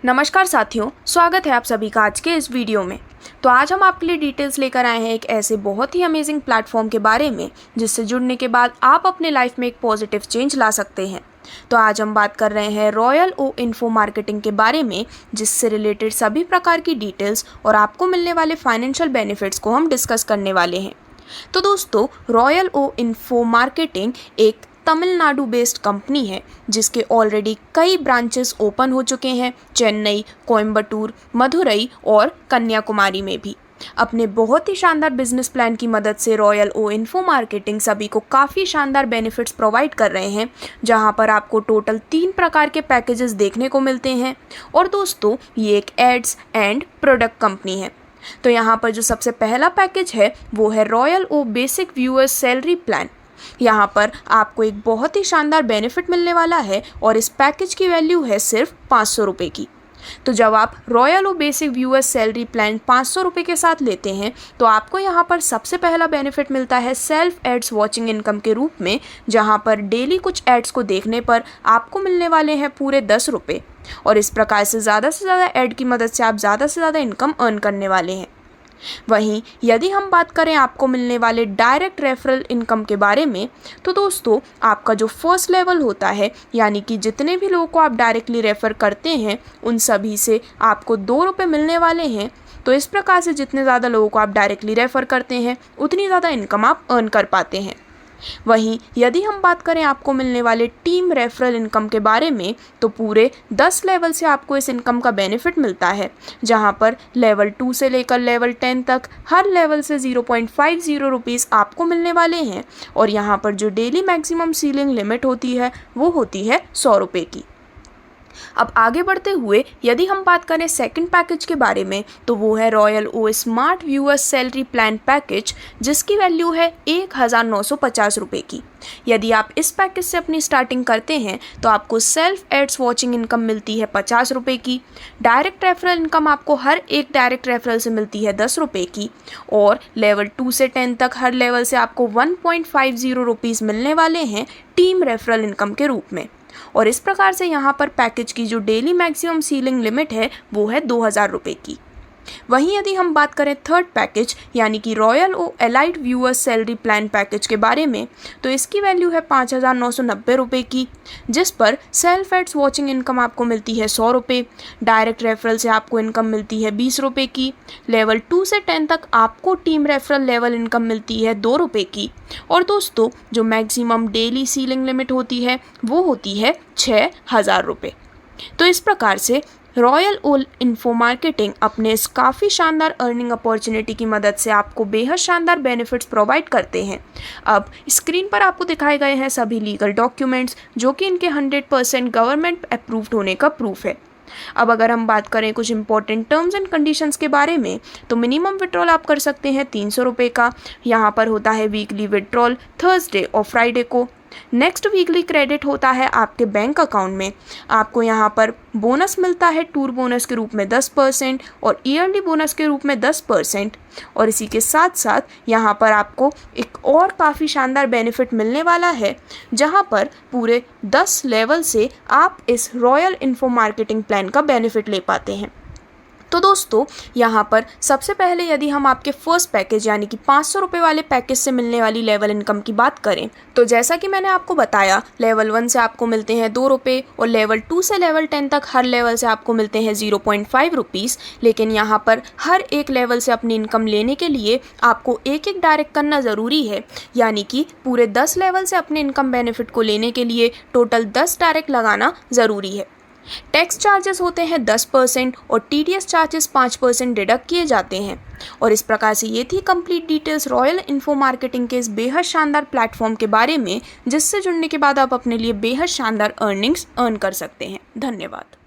नमस्कार साथियों, स्वागत है आप सभी का आज के इस वीडियो में। तो आज हम आपके लिए डिटेल्स लेकर आए हैं एक ऐसे बहुत ही अमेजिंग प्लेटफॉर्म के बारे में जिससे जुड़ने के बाद आप अपने लाइफ में एक पॉजिटिव चेंज ला सकते हैं। तो आज हम बात कर रहे हैं रॉयल ओ इन्फो मार्केटिंग के बारे में, जिससे रिलेटेड सभी प्रकार की डिटेल्स और आपको मिलने वाले फाइनेंशियल बेनिफिट्स को हम डिस्कस करने वाले हैं। तो दोस्तों, रॉयल ओ इन्फो मार्केटिंग एक तमिलनाडु बेस्ड कंपनी है जिसके ऑलरेडी कई ब्रांचेस ओपन हो चुके हैं चेन्नई, कोयम्बटूर, मदुरई और कन्याकुमारी में भी। अपने बहुत ही शानदार बिजनेस प्लान की मदद से रॉयल ओ इन्फो मार्केटिंग सभी को काफ़ी शानदार बेनिफिट्स प्रोवाइड कर रहे हैं, जहां पर आपको टोटल 3 प्रकार के पैकेजेस देखने को मिलते हैं। और दोस्तों, ये एक एड्स एंड प्रोडक्ट कंपनी है। तो यहाँ पर जो सबसे पहला पैकेज है वो है रॉयल ओ बेसिक व्यूअर्स सैलरी प्लान। यहाँ पर आपको एक बहुत ही शानदार बेनिफिट मिलने वाला है और इस पैकेज की वैल्यू है सिर्फ 500 रुपये की। तो जब आप रॉयल ओ बेसिक व्यूअर्स सैलरी प्लान 500 रुपये के साथ लेते हैं तो आपको यहाँ पर सबसे पहला बेनिफिट मिलता है सेल्फ एड्स वॉचिंग इनकम के रूप में, जहाँ पर डेली कुछ एड्स को देखने पर आपको मिलने वाले हैं पूरे 10 रुपये। और इस प्रकार से ज़्यादा ऐड की मदद से आप ज़्यादा से ज़्यादा इनकम अर्न करने वाले हैं। वहीं यदि हम बात करें आपको मिलने वाले डायरेक्ट रेफरल इनकम के बारे में, तो दोस्तों आपका जो फर्स्ट लेवल होता है, यानी कि जितने भी लोगों को आप डायरेक्टली रेफ़र करते हैं उन सभी से आपको 2 रुपये मिलने वाले हैं। तो इस प्रकार से जितने ज़्यादा लोगों को आप डायरेक्टली रेफ़र करते हैं उतनी ज़्यादा इनकम आप अर्न कर पाते हैं। वहीं यदि हम बात करें आपको मिलने वाले टीम रेफरल इनकम के बारे में, तो पूरे 10 लेवल से आपको इस इनकम का बेनिफिट मिलता है, जहां पर लेवल 2 से लेकर लेवल 10 तक हर लेवल से 0.50 रुपीज़ आपको मिलने वाले हैं। और यहां पर जो डेली मैक्सिमम सीलिंग लिमिट होती है वो होती है 100 रुपये की। अब आगे बढ़ते हुए यदि हम बात करें सेकंड पैकेज के बारे में, तो वो है royal O smart viewers salary plan package, जिसकी वैल्यू है 1950 रुपये की। यदि आप इस पैकेज से अपनी स्टार्टिंग करते हैं तो आपको सेल्फ एड्स वॉचिंग इनकम मिलती है 50 रुपये की। डायरेक्ट रेफरल इनकम आपको हर एक डायरेक्ट रेफरल से मिलती है 10 रुपये की। और लेवल 2 से 10 तक हर लेवल से आपको 1.50 रुपीज़ मिलने वाले हैं टीम रेफरल इनकम के रूप में। और इस प्रकार से यहाँ पर पैकेज की जो डेली मैक्सिमम सीलिंग लिमिट है वो है 2000 रुपये की। वहीं यदि हम बात करें थर्ड पैकेज, यानी कि royal O elite viewers salary plan package के बारे में, तो इसकी वैल्यू है 5990 रुपये की, जिस पर सेल्फ एड्स वॉचिंग इनकम आपको मिलती है 100 रुपये। डायरेक्ट रेफरल से आपको इनकम मिलती है 20 रुपये की। लेवल 2 से 10 तक आपको टीम रेफरल लेवल इनकम मिलती है 2 रुपये की। और दोस्तों, जो मैक्सिमम डेली सीलिंग लिमिट होती है वो होती है 6000 रुपये। तो इस प्रकार से रॉयल ओ इन्फो मार्केटिंग अपने इस काफ़ी शानदार अर्निंग अपॉर्चुनिटी की मदद से आपको बेहद शानदार बेनिफिट्स प्रोवाइड करते हैं। अब स्क्रीन पर आपको दिखाए गए हैं सभी लीगल डॉक्यूमेंट्स, जो कि इनके 100% गवर्नमेंट अप्रूव्ड होने का प्रूफ है। अब अगर हम बात करें कुछ इंपॉर्टेंट टर्म्स एंड कंडीशंस के बारे में, तो मिनिमम विड्रॉल आप कर सकते हैं 300 रुपये का। यहाँ पर होता है वीकली विड्रॉल थर्सडे और फ्राइडे को। नेक्स्ट वीकली क्रेडिट होता है आपके बैंक अकाउंट में। आपको यहाँ पर बोनस मिलता है टूर बोनस के रूप में 10% और ईयरली बोनस के रूप में 10%। और इसी के साथ साथ यहाँ पर आपको एक और काफ़ी शानदार बेनिफिट मिलने वाला है, जहाँ पर पूरे 10 लेवल से आप इस रॉयल इन्फो मार्केटिंग प्लान का बेनिफिट ले पाते हैं। तो दोस्तों, यहाँ पर सबसे पहले यदि हम आपके फर्स्ट पैकेज यानी कि 500 रुपये वाले पैकेज से मिलने वाली लेवल इनकम की बात करें, तो जैसा कि मैंने आपको बताया, लेवल 1 से आपको मिलते हैं 2 रुपये और लेवल 2 से लेवल 10 तक हर लेवल से आपको मिलते हैं 0.5 रुपीज़। लेकिन यहाँ पर हर एक लेवल से अपनी इनकम लेने के लिए आपको एक डायरेक्ट करना ज़रूरी है, यानी कि पूरे 10 लेवल से अपने इनकम बेनिफिट को लेने के लिए टोटल 10 डायरेक्ट लगाना ज़रूरी है। टैक्स चार्जेस होते हैं 10% और TDS चार्जेस 5% डिडक्ट किए जाते हैं। और इस प्रकार से ये थी complete details royal info marketing के इस बेहद शानदार प्लेटफॉर्म के बारे में, जिससे जुड़ने के बाद आप अपने लिए बेहद शानदार अर्निंग्स अर्न कर सकते हैं। धन्यवाद।